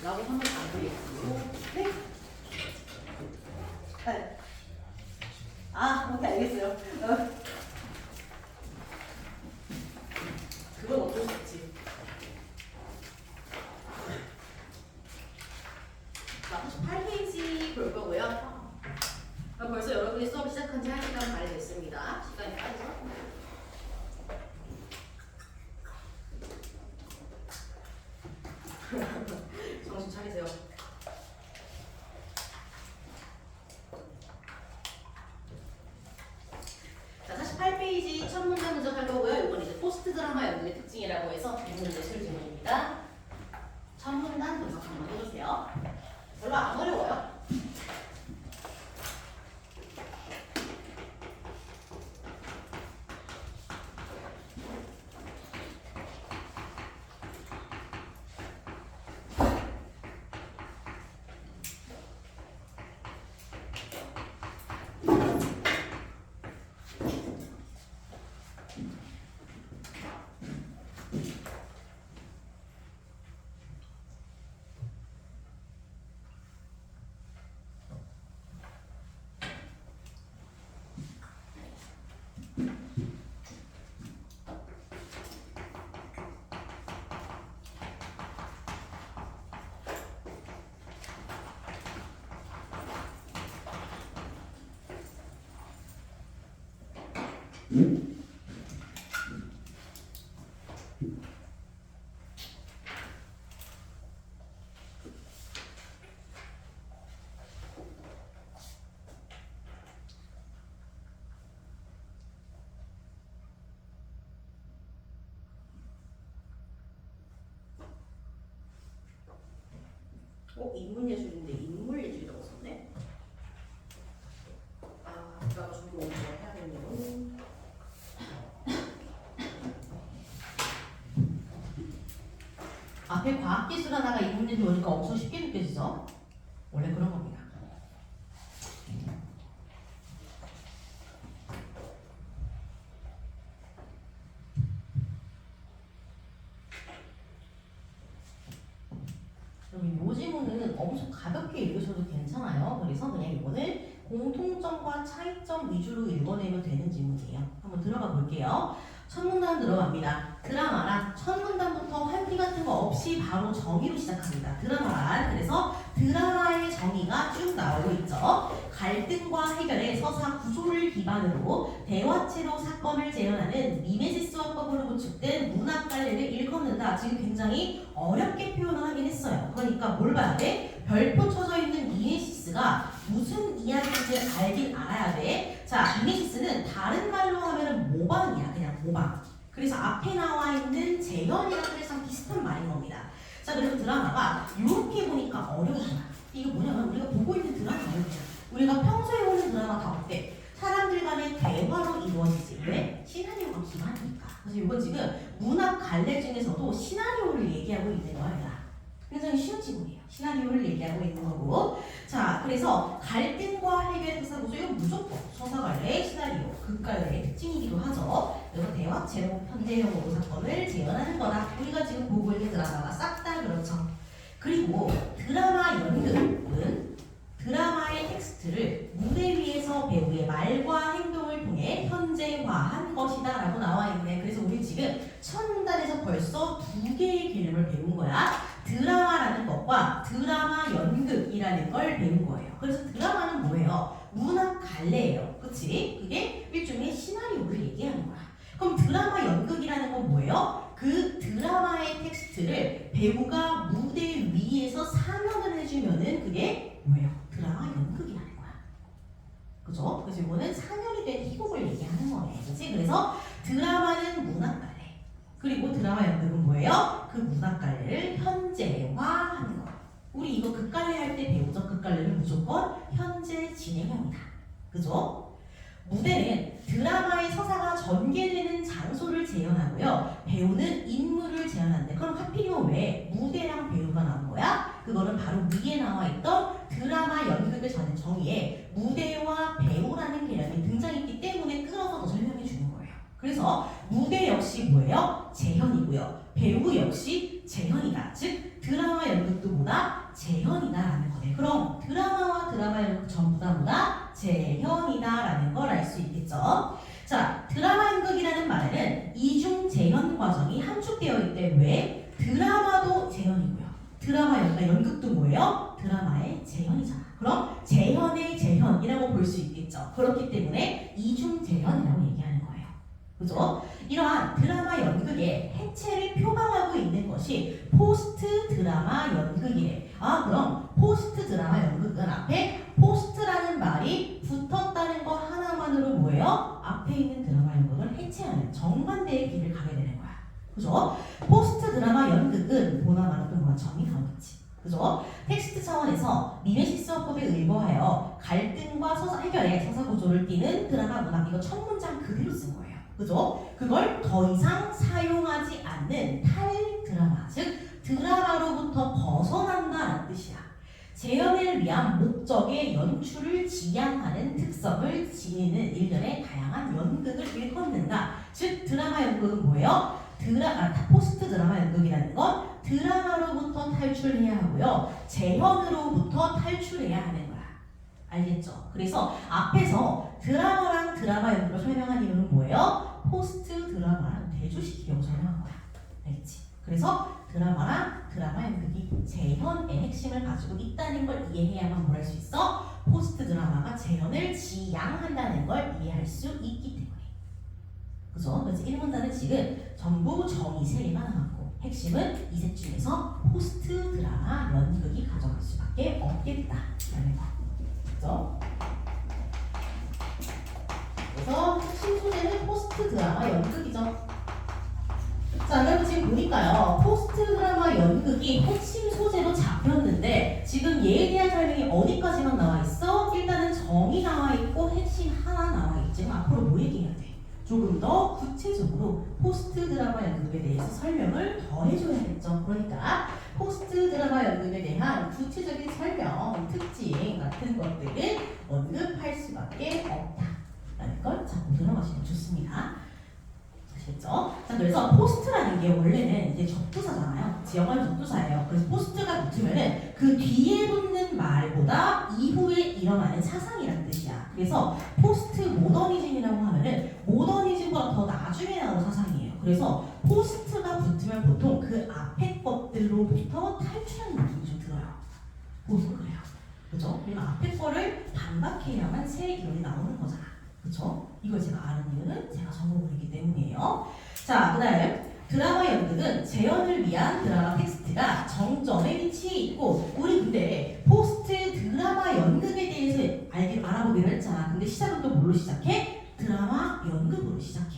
라고 하면 안 되겠고. 네? 네. 아, 오케이, 알겠어요. 그건 어쩔 수 없지. 자, 48페이지 볼 거고요. 벌써 여러분이 수업 시작한 지 1시간 반이 됐습니다. 시간이 빠져서. 정신 차리세요. 자, 48페이지 첫 문장 분석할 거고요. 이건 이제 포스트 드라마 연구의 특징이라고 해서 이 문제 실 질문입니다. 첫 문장 분석 한번 해주세요. 별로 안 어려워요. 인문예술인데 인물예술이라고 썼네. 아, 이거 준비 오늘 해야겠네요. 앞에 과학기술 하나가 인문예술 오니까 엄청 쉽게 느껴지죠? 원래 그런 겁니다. 이 지문은 엄청 가볍게 읽으셔도 괜찮아요. 그래서 그냥 이거는 공통점과 차이점 위주로 읽어내면 되는 지문이에요. 한번 들어가 볼게요. 첫 문단 들어갑니다. 드라마란 첫 문단부터 환기 같은 거 없이 바로 정의로 시작합니다. 드라마란 그래서 드라마의 정의가 쭉 나오고 있죠. 갈등과 해결의 서사 구조를 기반으로 대화체로 사건을 재현하는 미메시스 화법으로 구축된 문학 갈래를 일컫는다. 지금 굉장히 어렵게 표현을 하긴 했어요. 그러니까 뭘 봐야 돼? 별표 쳐져 있는 미메시스가 무슨 이야기인지 알긴 알아야 돼. 자, 미메시스는 다른 말로 하면은 모방이야. 그냥 모방. 그래서 앞에 나와 있는 재현이랑 사실상 비슷한 말인 겁니다. 자, 그래서 드라마가 이렇게 보니까 어려워요. 이거 뭐냐면 우리가 보고 있는 드라마 말이죠. 우리가 평소에 보는 드라마 다 어때? 사람들 간의 대화로 이루어지지. 왜? 시나리오가 기반이니까. 그래서 이건 지금 문학 갈래 중에서도 시나리오를 얘기하고 있는 거야. 굉장히 쉬운 지문이에요. 시나리오를 얘기하고 있는 거고. 자, 그래서 갈등과 해결 서사 구조 이건 무조건 서사 갈래, 시나리오, 극갈래의 특징이기도 하죠. 그래서 대화체로 현대형으로 사건을 재현하는 거다. 우리가 지금 보고 있는 드라마가 싹 다 그렇죠. 그리고 드라마 연극은 드라마의 텍스트를 무대 위에서 배우의 말과 행동을 통해 현재화한 것이다 라고 나와 있네. 그래서 우리 지금 첫 문단에서 벌써 두 개의 개념을 배운 거야. 드라마라는 것과 드라마 연극이라는 걸 배운 거예요. 그래서 드라마는 뭐예요? 문학 갈래예요. 그치? 그게 일종의 시나리오를 얘기하는 거야. 그럼 드라마 연극이라는 건 뭐예요? 그 드라마의 텍스트를 배우가 무대 위에서 상영을 해주면은 그게 뭐예요? 드라마 연극이라는 거야. 그죠? 그래서 이거는 상영이 된 희곡을 얘기하는 거예요. 그치? 그래서 드라마는 문학 갈래. 그리고 드라마 연극은 뭐예요? 그 문학 갈래를 현재화하는 거. 우리 이거 극갈래 할 때 배우죠? 극갈래는 무조건 현재 진행형이다. 그죠? 무대는 드라마의 서사가 전개되는 장소를 재현하고요. 배우는 인물을 재현하는데 그럼 하필이면 왜 무대랑 배우가 나온 거야? 그거는 바로 위에 나와 있던 드라마 연극을 전한 정의에 무대와 배우라는 개념이 등장했기 때문에 끌어서 더 설명해 주는 거예요. 그래서 무대 역시 뭐예요? 재현이고요. 배우 역시 재현이다. 즉 드라마 연극도 뭐다? 재현이다라는 거네. 그럼 드라마와 드라마 연극 전부 다 뭐다? 재현이다라는 걸 알 수 있겠죠. 자, 드라마 연극이라는 말에는 이중 재현 과정이 함축되어 있기 때문에 드라마도 재현이고요. 드라마 연극도 뭐예요? 드라마의 재현이잖아. 그럼 재현의 재현이라고 볼 수 있겠죠. 그렇기 때문에 이중 재현이라고 얘기하는 거예요. 그죠? 이러한 드라마 연극의 해체를 표방하고 있는 것이 포스트 드라마 연극이래. 아, 그럼 포스트 드라마 연극은 앞에 포스트라는 말이 붙었다는 거 하나만으로 뭐예요? 앞에 있는 드라마 연극을 해체하는 정반대의 길을 가게 되는 거야. 그죠? 포스트 드라마 연극은 보나마나 또 뭐가 정이 가겠지. 그죠? 텍스트 차원에서 미메시스 화법에 의거하여 갈등과 해결의 서사 구조를 띠는 드라마 문학, 이거 첫 문장 그대로 쓴 거예요. 그죠? 그걸 더 이상 사용하지 않는 탈 드라마, 즉 드라마로부터 벗어난다는 뜻이야. 재현을 위한 목적의 연출을 지향하는 특성을 지니는 일련의 다양한 연극을 일컫는다. 즉 드라마 연극은 뭐예요? 포스트 드라마 연극이라는 건 드라마로부터 탈출해야 하고요, 재현으로부터 탈출해야 하는 거야. 알겠죠? 그래서 앞에서 드라마랑 드라마 연극을 설명한 이유는 뭐예요? 포스트 드라마랑 대조시키려고 설명한 거야. 알겠지? 그래서 드라마랑 드라마 연극이 재현의 핵심을 가지고 있다는 걸 이해해야만 뭘 할 수 있어? 포스트 드라마가 재현을 지향한다는 걸 이해할 수 있기 때문에. 그죠? 그래서 1문단은 지금 전부 정의 3개가 남았고 핵심은 이 셋 중에서 포스트 드라마 연극이 가져갈 수밖에 없겠다라는 거. 그죠? 그래서 핵심 소재는 포스트 드라마 연극이죠. 자, 그럼 지금 보니까요, 포스트 드라마 연극이 핵심 소재로 잡혔는데 지금 얘에 대한 설명이 어디까지만 나와 있어? 일단은 정의 나와 있고 핵심 하나 나와 있지. 그럼 앞으로 뭐 얘기해야 돼? 조금 더 구체적으로 포스트 드라마 연극에 대해서 설명을 더 해줘야겠죠. 그러니까 포스트 드라마 연극에 대한 구체적인 설명, 특징 같은 것들을 언급할 수밖에 없다라는 걸 잡고 들어가시면 좋습니다. 아시겠죠? 자, 그래서 포스트라는 게 원래는 이제 접두사잖아요. 영어는 접두사예요. 그래서 포스트가 붙으면은 그 뒤에 붙는 말보다 이후에 일어나는 사상이라는 뜻이야. 그래서 포스트 모더니즘이라고 하면은 모더니즘보다 더 나중에 나온 사상이에요. 그래서 포스트가 붙으면 보통 그 앞에 것들로부터 탈출하는 느낌이 좀 들어요. 보통 그래요. 그죠? 그리고 앞에 거를 반박해야만 새 이론이 나오는 거잖아. 그쵸? 이걸 제가 아는 이유는 제가 적어보기 때문이에요. 자, 그 다음 드라마 연극은 재현을 위한 드라마 텍스트가 정점에 위치해 있고, 우리 근데 포스트 드라마 연극에 대해서 알아보기로 했잖아. 근데 시작은 또 뭘로 시작해? 드라마 연극으로 시작해.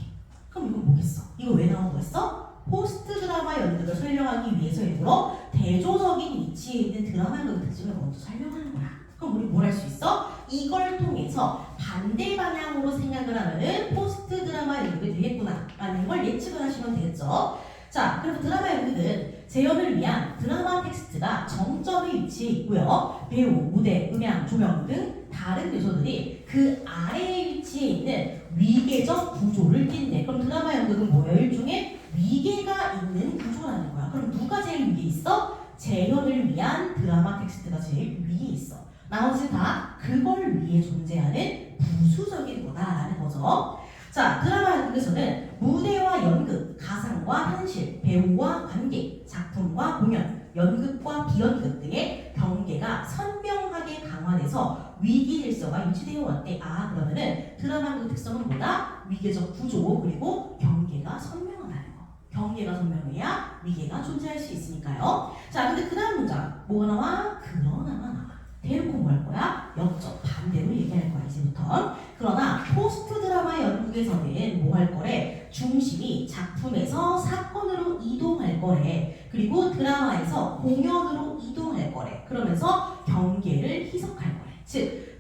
그럼 이건 뭐겠어? 이거 왜 나온 거였어? 포스트 드라마 연극을 설명하기 위해서이므로 대조적인 위치에 있는 드라마 연극의 특징을 먼저 설명하는 거야. 그럼 우리 뭘 할 수 있어? 이걸 통해서 반대 방향으로 생각을 하면은 포스트 드라마 연극이 되겠구나 라는 걸 예측을 하시면 되겠죠. 자, 그래서 드라마 연극은 재현을 위한 드라마 텍스트가 정점에 위치해 있고요, 배우, 무대, 음향, 조명 등 다른 요소들이 그 아래에 위치해 있는 위계적 구조를 띈대. 그럼 드라마 연극은 뭐예요? 일종의 위계가 있는 구조라는 거야. 그럼 누가 제일 위에 있어? 재현을 위한 드라마 텍스트가 제일 위에 있어. 나머지는 다 그걸 위해 존재하는 부수적인 거다라는 거죠. 자, 드라마 연극에서는 무대와 연극, 가상과 현실, 배우와 관객, 작품과 공연, 연극과 비연극 등의 경계가 선명하게 강화돼서 위기 질서가 유지되어 왔대. 아, 그러면은 드라마 연극 특성은 뭐다? 위계적 구조, 그리고 경계가 선명하다는 거. 경계가 선명해야 위계가 존재할 수 있으니까요. 자, 근데 그 다음 문장 뭐가 나와? 그러나가 나와. 대놓고 뭐 할 거야? 역적, 반대로 얘기할 거야 이제부터. 그러나 포스트 드라마 연극에서는 뭐 할 거래? 중심이 작품에서 사건으로 이동할 거래. 그리고 드라마에서 공연으로 이동할 거래. 그러면서 경계를 희석할 거래. 즉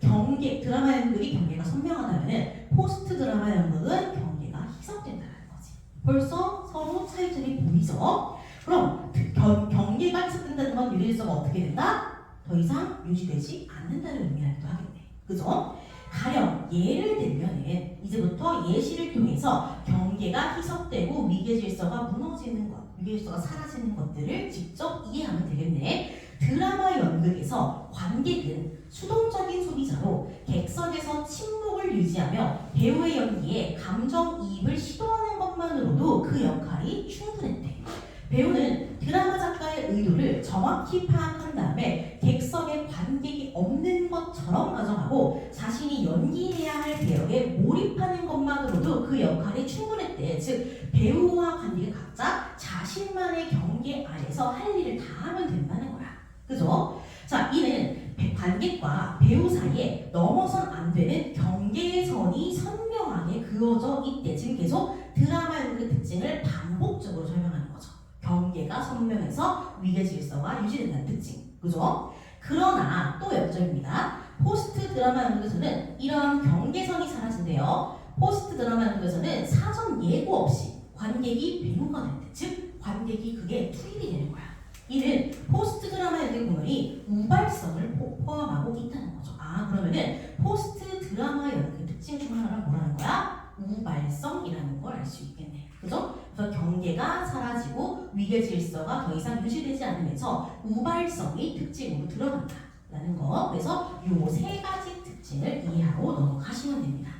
드라마 연극이 경계가 선명하다면 포스트 드라마 연극은 경계가 희석된다는 거지. 벌써 서로 차이점이 보이죠? 그럼 경계가 희석된다는 건 유리질서가 어떻게 된다? 더 이상 유지되지 않는다는 의미라기도 하겠네. 그죠? 가령 예를 들면은 이제부터 예시를 통해서 경계가 희석되고 위계질서가 무너지는 것, 위계질서가 사라지는 것들을 직접 이해하면 되겠네. 연극에서 관객은 수동적인 소비자로 객석에서 침묵을 유지하며 배우의 연기에 감정이입을 시도하는 것만으로도 그 역할이 충분했대. 배우는 드라마 작가의 의도를 정확히 파악한 다음에 객석에 관객이 없는 것처럼 가정하고 자신이 연기해야 할 배역에 몰입하는 것만으로도 그 역할이 충분했대. 즉 배우와 관객이 각자 자신만의 경계 안에서 할 일을 다 하면 된다는 거야. 그죠? 자, 이는 관객과 배우 사이에 넘어선 안 되는 경계선이 선명하게 그어져 있대. 지금 계속 드라마 연극의 특징을 반복적으로 설명하는 거죠. 경계가 선명해서 위계 질서가 유지된다는 특징. 그죠? 그러나 또 역점입니다. 포스트 드라마 연극에서는 이런 경계선이 사라진대요. 포스트 드라마 연극에서는 사전 예고 없이 관객이 배우가 된대. 즉 관객이 그게 투입이 되는 거야. 이는 포스트 드라마 연극의 공연이 우발성을 포함하고 있다는 거죠. 아, 그러면은 포스트 드라마 연극의 특징 중 하나가 뭐라는 거야? 우발성이라는 걸 알 수 있겠네. 그죠? 그래서 경계가 사라지고 위계 질서가 더 이상 유지되지 않으면서 우발성이 특징으로 들어간다라는 거. 그래서 요 세 가지 특징을 이해하고 넘어가시면 됩니다.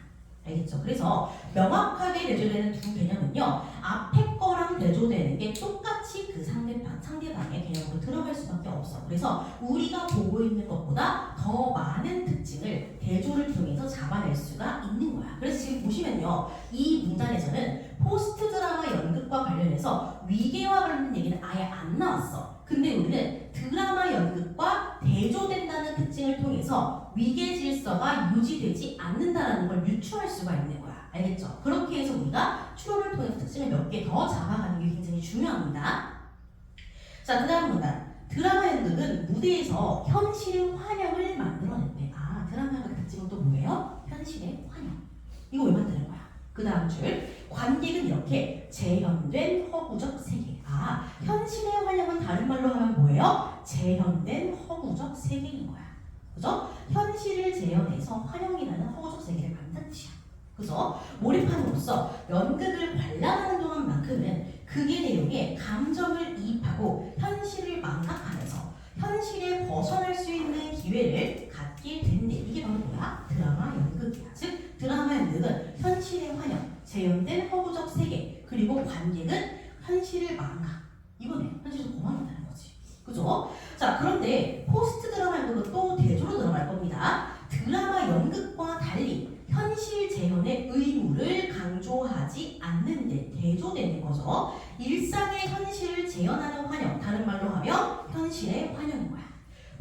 알겠죠? 그래서 명확하게 대조되는 두 개념은요, 앞에 거랑 대조되는 게 똑같이 그 상대방의 개념으로 들어갈 수밖에 없어. 그래서 우리가 보고 있는 것보다 더 많은 특징을 대조를 통해서 잡아낼 수가 있는 거야. 그래서 지금 보시면요, 이 문단에서는 포스트 드라마 연극과 관련해서 위계와 관련된 얘기는 아예 안 나왔어. 근데 우리는 드라마 연극과 대조된다는 특징을 통해서 위계 질서가 유지되지 않는다는 걸 유추할 수가 있는 거야. 알겠죠? 그렇게 해서 우리가 추론을 통해서 특징을 몇 개 더 잡아가는 게 굉장히 중요합니다. 자, 그 다음 문단. 드라마 연극은 무대에서 현실의 환영을 만들어낸대. 아, 드라마 연극 특징은 또 뭐예요? 현실의 환영. 이거 왜 만드는 거야? 그 다음 줄. 관객은 이렇게 재현된 허구적 세계. 아, 현실의 환영은 다른 말로 하면 뭐예요? 재현된 허구적 세계인 거야. 그죠? 현실을 재현해서 환영이라는 허구적 세계를 만든 뜻이야. 그죠? 몰입함으로써 연극을 관람하는 동안만큼은 그게 내용에 감정을 이입하고 현실을 망각하면서 현실에 벗어날 수 있는 기회를 갖게 된대. 이게 바로 뭐야? 드라마 연극이야. 즉 드라마 연극은 현실의 환영, 재현된 허구적 세계, 그리고 관객은 현실을 망각. 이거네. 현실에서 고만한다는 거지. 그죠? 자, 그런데 포스트 드라마 연극은 또 대조로 들어갈 겁니다. 드라마 연극과 달리 현실 재현의 의무를 강조하지 않는데 대조되는 거죠. 일상의 현실을 재현하는 환영, 다른 말로 하면 현실의 환영인 거야.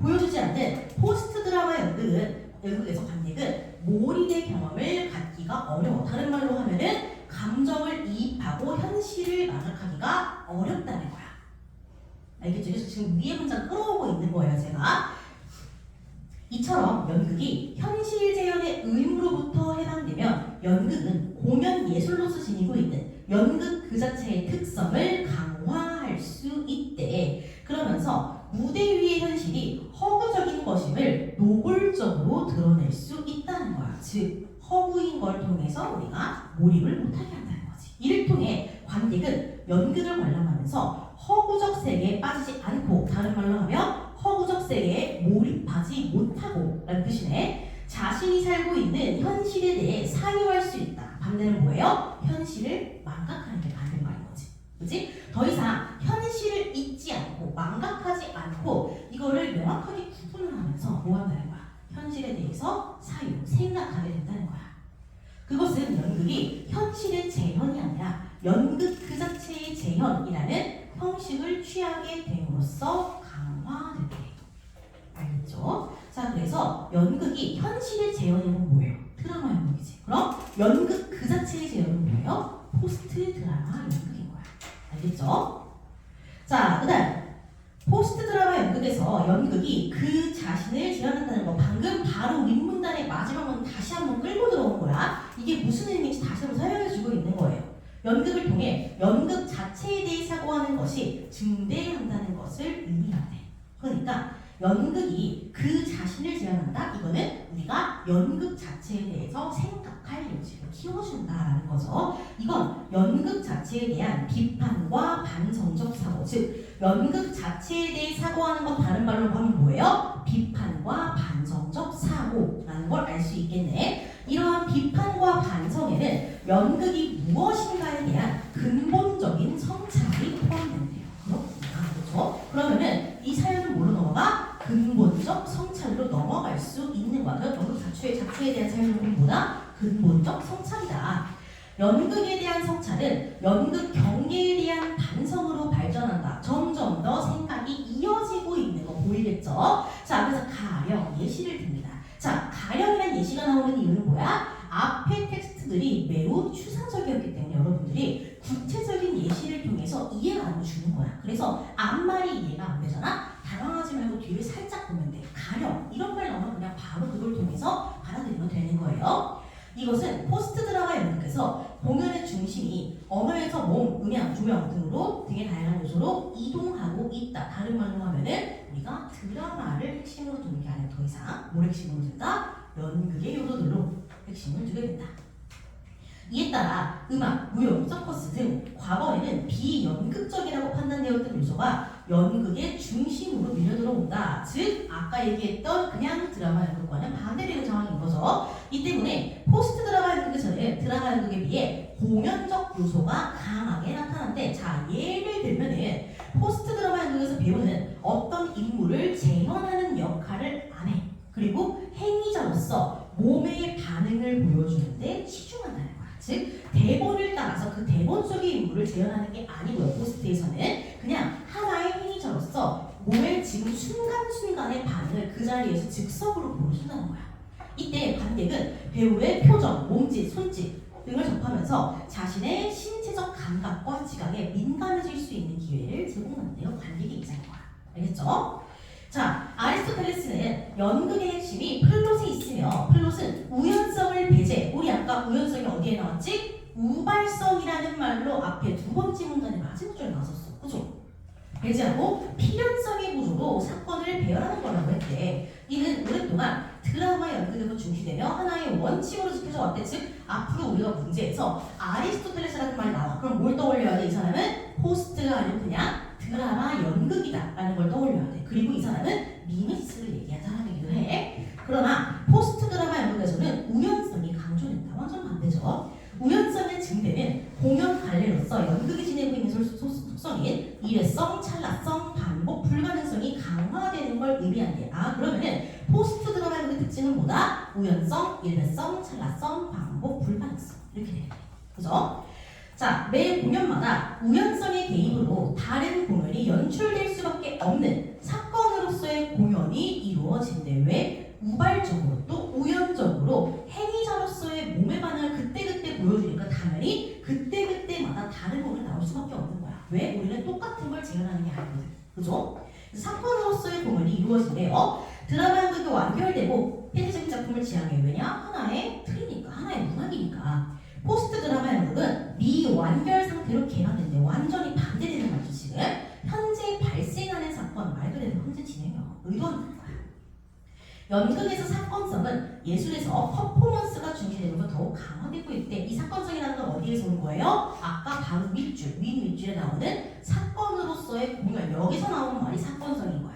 보여주지 않는 포스트 드라마 연극에서 관객은 몰입의 경험을 갖기가 어려워. 다른 말로 하면은 감정을 이입하고 현실을 망각하기가 어렵다는 거야. 알겠죠? 그래서 지금 위에 문장 끌어오고 있는 거예요, 제가. 이처럼 연극이 현실 재현의 의무로부터 해방되면 연극은 공연 예술로서 지니고 있는 연극 그 자체의 특성을 강화할 수 있대. 그러면서 무대 위의 현실이 허구적인 것임을 노골적으로 드러낼 수 있다는 거야. 즉 허구인 걸 통해서 우리가 몰입을 못하게 한다는 거지. 이를 통해 관객은 연극을 관람하면서 허구적 세계에 빠지지 않고, 다른 말로 하면 허구적 세계에 몰입하지 못하고 라는 뜻이네. 자신이 살고 있는 현실에 대해 사유할 수 있다. 반대는 뭐예요? 현실을 망각하는 게 반대말인 거지. 그치? 더 이상 현실을 잊지 않고 망각하지 않고 이거를 명확하게 구분을 하면서 뭐 한다는 거야? 현실에 대해서 사유, 생각하게 된다는 거야. 그것은 연극이 현실의 재현이 아니라 연극 그 자체의 재현이라는 형식을 취하게 됨으로써 강화된대. 알겠죠? 자, 그래서 연극이 현실의 재현이면 뭐예요? 드라마 연극이지. 그럼 연극 그 자체의 재현은 뭐예요? 포스트 드라마 연극인 거야. 알겠죠? 자, 그 다음 포스트 드라마 연극에서 연극이 그 자신을 재현한다는 거, 방금 바로 윗문단의 마지막은 다시 한번 끌고 들어온 거야. 이게 무슨 의미인지 다시 한번 설명해주고 있는 거예요. 연극을 통해 연극 자체에 대해 사고하는 것이 증대한다는 것을 의미한대. 그러니까 연극이 그 자신을 재현한다? 이거는 우리가 연극 자체에 대해서 생각할 여지를 키워준다라는 거죠. 이건 연극 자체에 대한 비판과 반성적 사고, 즉 연극 자체에 대해 사고하는 건 다른 말로 하면 뭐예요? 문제적 성찰로 넘어갈 수 있는 거야. 그래서 연극 자체에 대한 설명보다 근본적 성찰이다. 연극에 대한 성찰은 연극 경계에 대한 반성으로 발전한다. 점점 더 생각이 이어지고 있는 거 보이겠죠? 자, 그래서 가령 예시를 듭니다. 자, 가령이라는 예시가 나오는 이유는 뭐야? 앞에 텍스트들이 매우 추상적이었기 때문에 여러분들이 구체적인 예시를 통해서 이해가 주는 거야. 그래서 앞말이 이해가 안 되잖아? 당황하지 말고 뒤를 살짝 보면 돼. 가령 이런 말 나오면 그냥 바로 그걸 통해서 받아들이면 되는 거예요. 이것은 포스트 드라마 연극에서 공연의 중심이 언어에서 몸, 음향, 조명 등의 다양한 요소로 이동하고 있다. 다른 말로 하면은 우리가 드라마를 핵심으로 두는 게 아니라 더 이상 뭘 핵심으로 둔다? 연극의 요소들로 핵심을 두게 된다. 이에 따라 음악, 무용, 서커스 등 과거에는 비연극적이라고 판단되었던 요소가 연극의 중심으로 밀려 들어온다. 즉 아까 얘기했던 그냥 드라마 연극과는 반대되는 상황인 거죠. 이 때문에 포스트 드라마 연극에서는 드라마 연극에 비해 공연적 요소가 강하게 나타난대. 자, 예를 들면은 포스트 드라마 연극에서 배우는 어떤 인물을 재현하는 역할을 안 해. 그리고 행위자로서 몸의 반응을 보여주는데 치중한다는 거야. 즉 대본을 따라서 그 대본 속의 인물을 재현하는 게 아니고요. 포스트에서는 그냥 하나의 행위자로서 몸의 지금 순간순간의 반응을 그 자리에서 즉석으로 보여준다는 거야. 이때 관객은 배우의 표정, 몸짓, 손짓 등을 접하면서 자신의 신체적 감각과 지각에 민감해질 수 있는 기회를 제공하는데요. 관객의 입장인 거야. 알겠죠? 자, 아리스토텔레스는 연극의 핵심이 플롯에 있으며 플롯은 우연성을 배제. 우리 아까 우연성이 어디에 나왔지? 우발성이라는 말로 앞에 두 번째 문단의 마지막 줄에 나왔었어. 그죠? 배제하고 필연성의 구조로 사건을 배열하는 거라고 했대. 이는 오랫동안 드라마 연극에서 중시되며 하나의 원칙으로 지켜져 왔대. 즉 앞으로 우리가 문제에서 아리스토텔레스라는 말이 나와. 그럼 뭘 떠올려야 돼? 이 사람은 포스트가 아니고 그냥 드라마 연극이다 라는 걸 떠올려야 돼. 그리고 이 사람은 미메시스를 얘기한 사람이기도 해. 그러나 포스트 드라마 연극에서는 우연성이 강조된다. 완전 반대죠. 우연성의 증대는 공연 관례로서 연극이 지내고 있는 속성인 일회성, 찰나성, 반복 불가능성이 강화되는 걸 의미한대. 아, 그러면은 포스트 드라마 연극의 특징은 뭐다? 우연성, 일회성, 찰나성, 반복 불가능성 이렇게 되는 거예요. 그죠? 자, 매 공연마다 우연성의 개입으로 다른 공연이 연출될 수밖에 없는 사건으로서의 공연이 이루어진대. 왜? 우발적으로 또 우연적으로 행위자로서의 몸의 반응을 그때그때 보여주니까 당연히 그때그때마다 다른 공연이 나올 수밖에 없는 거야. 왜? 우리는 똑같은 걸 재현하는 게 아니거든. 그죠? 사건으로서의 공연이 이루어진대요. 드라마 연극이 완결되고 폐쇄적인 작품을 지향해. 왜냐? 하나의 틀이니까, 하나의 문학이니까. 포스트 드라마 연극은 미완결 상태로 개방된대. 완전히 반대되는 말이죠. 지금 현재 발생하는 사건, 말 그대로 현재 진행형 의도하는 거야. 연극에서 사건성은 예술에서 퍼포먼스가 중시되면서 더욱 강화되고 있대. 이 사건성이라는 건 어디에서 온 거예요? 아까 바로 밑줄, 윗줄에 나오는 사건으로서의 공연. 여기서 나오는 말이 사건성인 거야.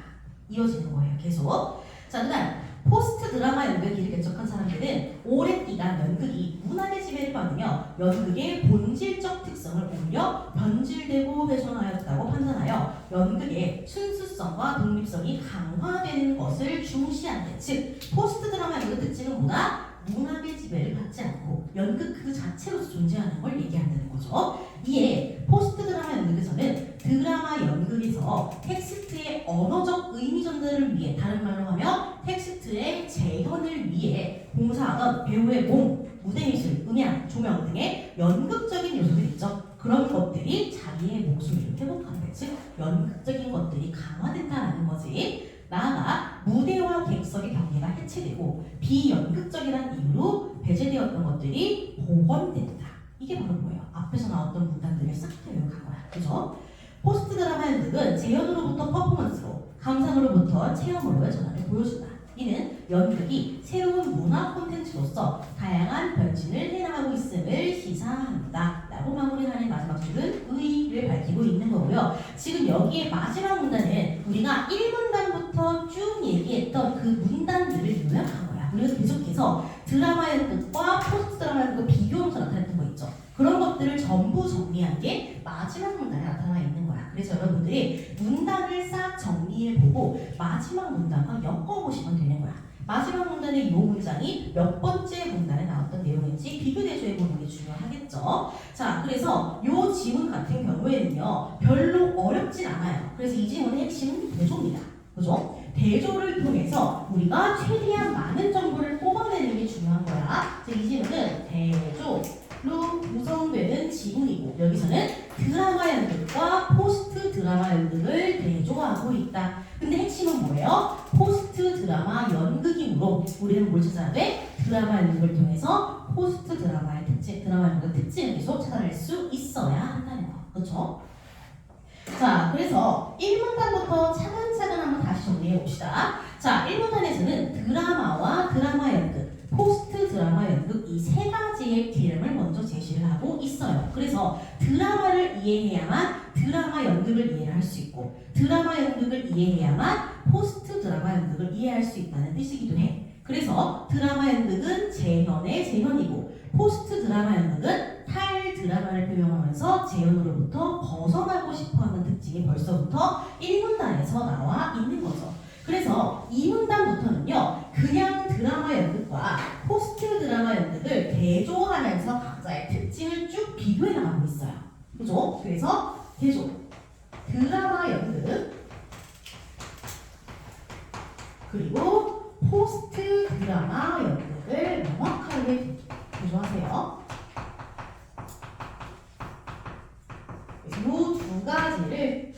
이어지는 거예요. 계속. 자, 그다음 포스트 드라마 연극을 개척한 사람들은 오랜 기간 연극이 문학의 지배를 받으며 연극의 본질적 특성을 오히려 변질되고 훼손하였다고 판단하여 연극의 순수성과 독립성이 강화되는 것을 중시한대. 즉 포스트 드라마 연극의 특징은 뭐다? 문학의 지배를 받지 않고 연극 그 자체로서 존재하는 걸 얘기한다는 거죠. 이에 포스트 드라마 연극에서는 드라마 연극에서 텍스트의 언어적 의미 전달을 위해, 다른 말로 하면 텍스트의 재현을 위해 공사하던 배우의 몸, 무대 미술, 음향, 조명 등의 연극적인 요소들이 있죠. 그런 것들이 자기의 목소리를 회복하는, 즉 연극적인 것들이 강화된다는 거지. 나아가 무대와 객석의 경계가 해체되고 비연극적이라는 이유로 배제되었던 것들이 복원된다. 이게 바로 뭐예요? 앞에서 나왔던 문단들을 싹 다 요약한 거야. 그죠? 포스트 드라마 연극은 재현으로부터 퍼포먼스로, 감상으로부터 체험으로의 전환을 보여준다. 이는 연극이 새로운 문화 콘텐츠로서 다양한 변신을 해나가고 있음을 시사한다. 라고 마무리하는 마지막 줄은 의의를 밝히고 있는 거고요. 지금 여기에 마지막 문단은 우리가 1문단부터 쭉 얘기했던 그 문단들을 요약한 거야. 우리가 계속해서 드라마 연극과 포스트 드라마 연극 비교하면서 나타냈던 거 있죠. 그런 것들을 전부 정리한 게 마지막 문단에 나타나 있는 거야. 그래서 여러분들이 문단을 싹 정리해보고 마지막 문단과 엮어보시면 되는 거야. 마지막 문단의 이 문장이 몇 번째 문단에 나왔던 내용인지 비교대조해보는 게 중요하겠죠. 자, 그래서 이 지문 같은 경우에는요, 별로 어렵진 않아요. 그래서 이 지문의 핵심은 대조입니다. 그죠? 대조를 통해서 우리가 최대한 많은 정보를 뽑아내는 게 중요한 거야. 이 지문은 대조로 구성되는 지문이고, 여기서는 드라마 연극과 포스트 드라마 연극을 대조하고 있다. 근데 핵심은 뭐예요? 포스트 드라마 연극이므로 우리는 뭘 찾아야 돼? 드라마 연극을 통해서 포스트 드라마의 특징, 드라마 연극의 특징을 계속 찾아낼 수 있어야 한다는 거. 그렇죠? 자, 그래서 1문단부터 차근차근 한번 다시 정리해 봅시다. 자, 1문단에서는 드라마와 드라마 연극, 포스트 드라마 연극 이 세 가지의 개념을 먼저 제시를 하고 있어요. 그래서 드라마를 이해해야만 드라마 연극을 이해할 수 있고, 드라마 연극을 이해해야만 포스트 드라마 연극을 이해할 수 있다는 뜻이기도 해. 그래서 드라마 연극은 재현의 재현이고, 포스트 드라마 연극은 탈 드라마를 표명하면서 재현으로부터 벗어나고 싶어하는 특징이 벌써부터 1문단에서 나와 있는 거죠. 그래서 2문단부터는요, 그냥 드라마 연극과 포스트 드라마 연극을 대조하면서 각자의 특징을 쭉 비교해 나가고 있어요. 그죠? 그래서 대조, 드라마 연극, 그리고 포스트 드라마 연극을 명확하게 대조하세요. 이 두 가지를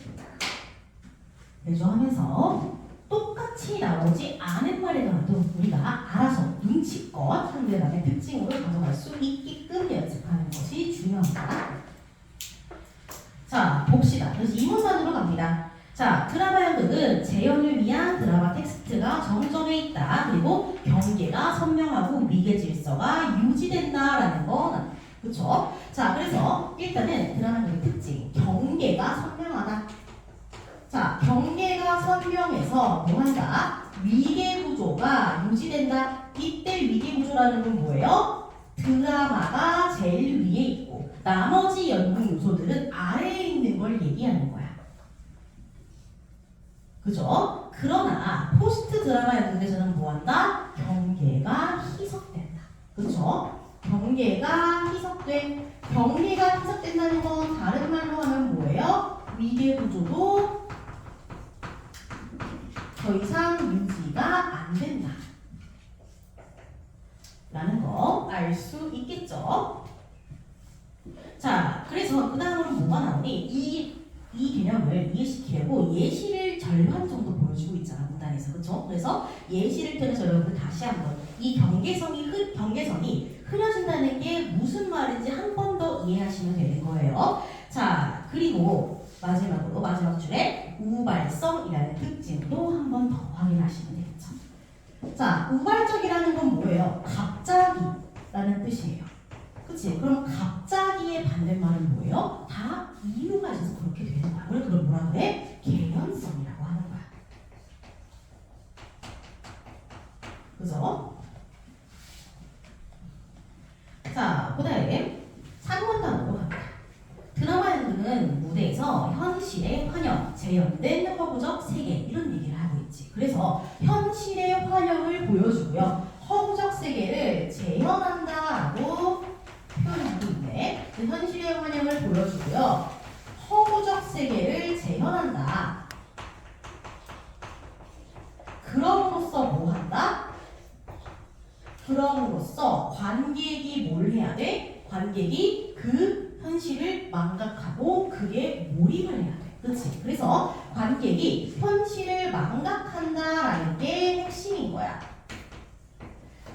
대조하면서 똑같이 나오지 않은 말이라도 우리가 알아서 눈치껏 상대방의 특징으로 가져갈 수 있게끔 연습하는 것이 중요합니다. 자, 봅시다. 그래서 2문단으로 갑니다. 자, 드라마 연극은 재현을 위한 드라마 텍스트가 정점에 있다. 그리고 경계가 선명하고 미개 질서가 유지된다라는 거. 그렇죠? 자, 그래서 일단은 드라마 연극의 특징, 경계가 선명하다. 자, 경계가 선명해서 뭐한다? 위계 구조가 유지된다. 이때 위계 구조라는 건 뭐예요? 드라마가 제일 위에 있고 나머지 연극 요소들은 아래에 있는 걸 얘기하는 거야. 그죠? 그러나 포스트 드라마 연극에서는 뭐한다? 경계가 희석된다. 그죠? 경계가 희석돼. 경계가 희석된다는 건 다른 말로 하면 뭐예요? 위계 구조도 더 이상 유지가 안 된다. 라는 거 알 수 있겠죠? 자, 그래서 그 다음으로 뭐가 나오니? 이 개념을 이해시키려고 예시를 절반 정도 보여주고 있잖아, 문단에서. 그렇죠? 그래서 예시를 통해서 여러분들 다시 한번 이 경계선이 흐려진다는 게 무슨 말인지 한 번 더 이해하시면 되는 거예요. 자, 그리고 마지막으로 마지막 줄에 우발성이라는 특징도 한 번 더 확인하시면 되겠죠. 자, 우발적이라는 건 뭐예요? 갑자기라는 뜻이에요. 그치? 그럼 갑자기의 반대말은 뭐예요? 다 이유가 있어서 그렇게 되는 거야. 우리 그걸 뭐라 그래? 개연성이라고 하는 거야. 그죠? 자, 그 다음에 3문단으로 갑니다. 드라마 연극은 무대에서 현실의 환영, 재현된 허구적 세계 이런 얘기를 하고 있지. 그래서 현실의 환영을 보여주고요. 허구적 세계를 재현한다라고 표현하고 있네. 현실의 환영을 보여주고요. 허구적 세계를 재현한다. 그럼으로써 뭐 한다? 그럼으로써 관객이 뭘 해야 돼? 관객이 그 현실을 망각하고 그게 몰입을 해야 돼. 그렇지? 그래서 관객이 현실을 망각한다라는 게 핵심인 거야.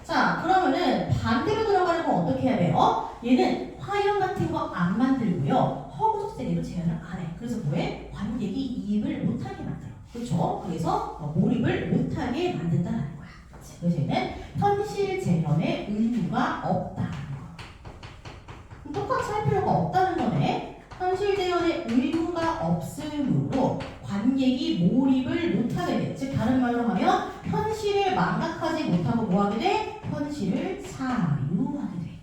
자, 그러면은 반대로 들어가는 건 어떻게 해야 돼요? 얘는 화형 같은 거 안 만들고요. 허구적 세계로 재현을 안 해. 그래서 뭐해? 관객이 이입을 못하게 만들어. 그렇죠? 그래서 몰입을 못하게 만든다는 거야. 그렇지? 그래서 얘는 현실 재현의 의무가 없다는 거. 똑같이 할 필요가 없다는 거네. 현실 재현의 의무가 없으므로 관객이 몰입을 못하게 돼. 즉 다른 말로 하면 현실을 망각하지 못하고 뭐하게 돼? 현실을 사유하게 돼.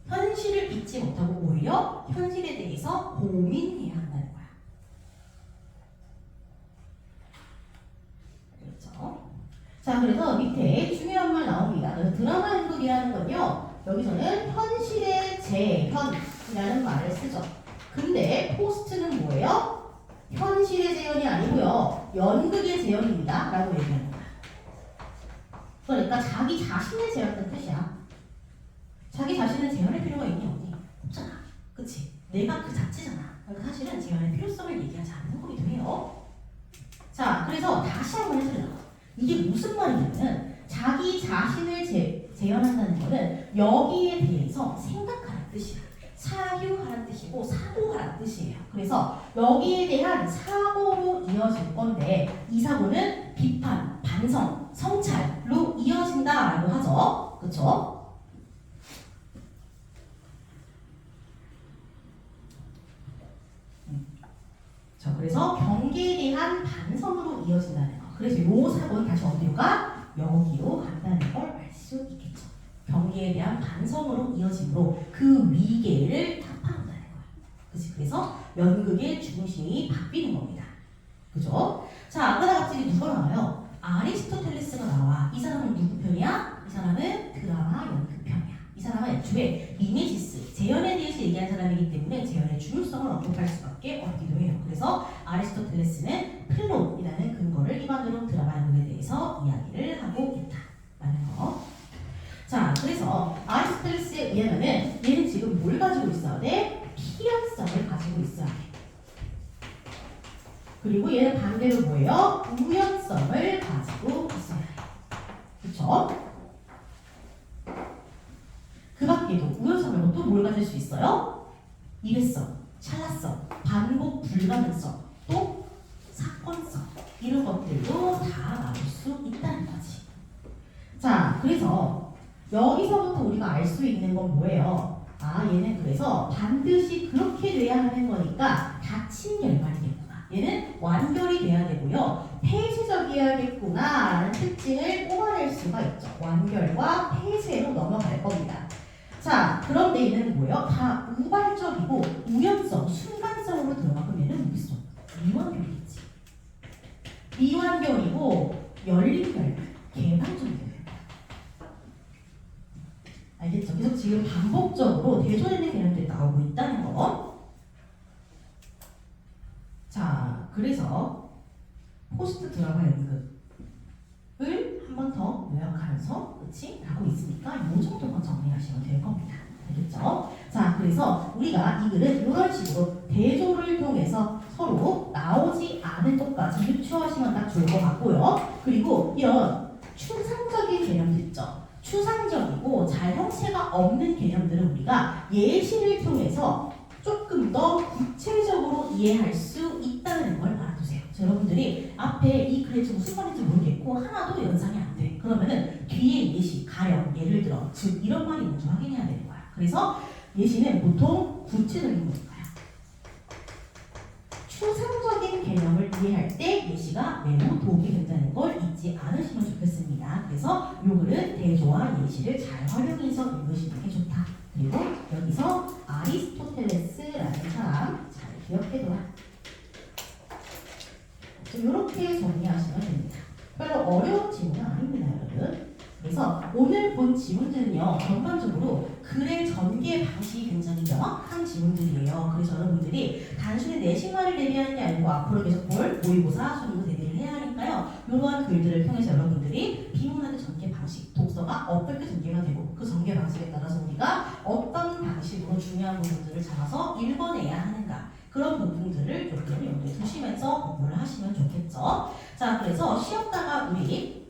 현실을 잊지 못하고 오히려 현실에 대해서 고민해야 한다는 거야. 자, 그래서 밑에 중요한 말 나옵니다. 그래서 드라마 연극이라는 건요, 여기서는 현실의 재현이라는 말을 쓰죠. 근데 포스트는 뭐예요? 현실의 재현이 아니고요, 연극의 재현입니다. 라고 얘기하는 거야. 그러니까 자기 자신의 재현은 뜻이야. 자기 자신을 재현할 필요가 있니 없니? 없잖아. 그치? 내가 그 자체잖아. 그러니까 사실은 재현의 필요성을 얘기하지 않는 거기도 해요. 자, 그래서 다시 한번 해설해요. 이게 무슨 말이냐면 자기 자신을 재현한다는 거는 여기에 대해서 생각하라는 뜻이야. 사유하라는 뜻이고 사고하라는 뜻이에요. 그래서 여기에 대한 사고로 이어질 건데 이 사고는 비판, 반성, 성찰로 이어진다라고 하죠. 그쵸? 자, 그래서 경계에 대한 반성으로 이어진다는 거. 그래서 요 사고는 다시 어디로 가? 여기로 간다는 걸 알 수 있겠죠. 경계에 대한 반성으로 이어짐으로 그 위계를 타파한다는 거예요. 그치? 그래서 연극의 중심이 바뀌는 겁니다. 그죠? 자, 그러다 갑자기 누가 나와요? 아리스토텔레스가 나와. 이 사람은 누구 편이야? 이 사람은 드라마 연극 편이야. 이 사람은 애초에 미메시스, 재현에 대해서 얘기한 사람이기 때문에 재현의 중요성을 언급할 수밖에 없기도 해요. 그래서 아리스토텔레스는 플롯이라는 근거를 기반으로 드라마 연극에 대해서 이야기를 하고 있다라는 거. 자, 그래서 아리스토텔레스에 의하면은 얘는 지금 뭘 가지고 있어야 돼? 필연성을 가지고 있어야 돼. 그리고 얘는 반대로 뭐예요? 우연성을 가지고 있어야 돼. 그쵸? 그 밖에도 우연성 말고 또 뭘 가질 수 있어요? 일회성, 찰나성, 반복 불가능성, 또 사건성, 이런 것들도 다 나올 수 있다는 거지. 자, 그래서 여기서부터 우리가 알 수 있는 건 뭐예요? 아, 얘는 그래서 반드시 그렇게 돼야 하는 거니까 닫힌 결말이겠구나. 얘는 완결이 돼야 되고요, 폐쇄적이어야겠구나 라는 특징을 뽑아낼 수가 있죠. 완결과 폐쇄로 넘어갈 겁니다. 자, 그런데 얘는 뭐예요? 다 우발적이고 우연성, 순간성으로 들어가면 얘는 뭐겠어? 미완결이겠지. 미완결이고 열린 결말, 개방적인 결말. 알겠죠? 계속 지금 반복적으로 대조되는 개념들이 나오고 있다는 거. 자, 그래서 포스트 드라마 연극을 한 번 더 요약하면서 끝이 나고 있으니까 이 정도만 정리하시면 될 겁니다. 알겠죠? 자, 그래서 우리가 이 글은 이런 식으로 대조를 통해서 서로 나오지 않은 것까지 유추하시면 딱 좋을 것 같고요. 그리고 이런 추상적인 개념들 있죠. 추상적이고 잘 형체가 없는 개념들은 우리가 예시를 통해서 조금 더 구체적으로 이해할 수 있다는 걸 알아두세요. 여러분들이 앞에 이 글에 무슨 말인지 모르겠고 하나도 연상이 안 돼. 그러면은 뒤에 예시, 가령, 예를 들어, 즉 이런 말이 있는지 확인해야 되는 거야. 그래서 예시는 보통 구체적인 거니까요. 추상적인 개념을 이해할 때 예시가 매우 도움이 된다는 걸 잊지 않으시면 좋겠습니다. 그래서 이 글은 대조와 예시를 잘 활용해서 읽으시는 게 좋다. 그리고 여기서 아리스토텔레스라는 사람 잘 기억해둬라. 이렇게 정리하시면 됩니다. 별로 어려운 지문은 아닙니다, 여러분. 그래서 오늘 본 지문들은요, 전반적으로 글의 전개 방식이 굉장히 명확한 지문들이에요. 그래서 여러분들이 단순히 내신말을 대비하는 게 아니고 앞으로 계속 볼 모의고사, 수능도 대비를 해야 하니까요. 이러한 글들을 통해서 여러분들이 비문학의 전개 방식, 독서가 어떻게 전개가 되고 그 전개 방식에 따라서 우리가 어떤 방식으로 중요한 부분들을 잡아서 읽어내야 하는가, 그런 부분들을 조금 염두에 두시면서 공부를 하시면 좋겠죠. 자, 그래서 쉬었다가 우리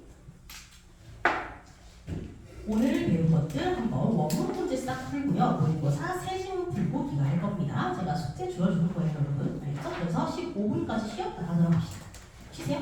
오늘 배운 것들 한번 원문 문제 싹 풀고요. 모의고사 세시문 풀고 기가할 겁니다. 제가 숙제 주어주는 거예요, 여러분. 알겠죠? 그래서 15분까지 쉬었다가 들어갑시다. 쉬세요.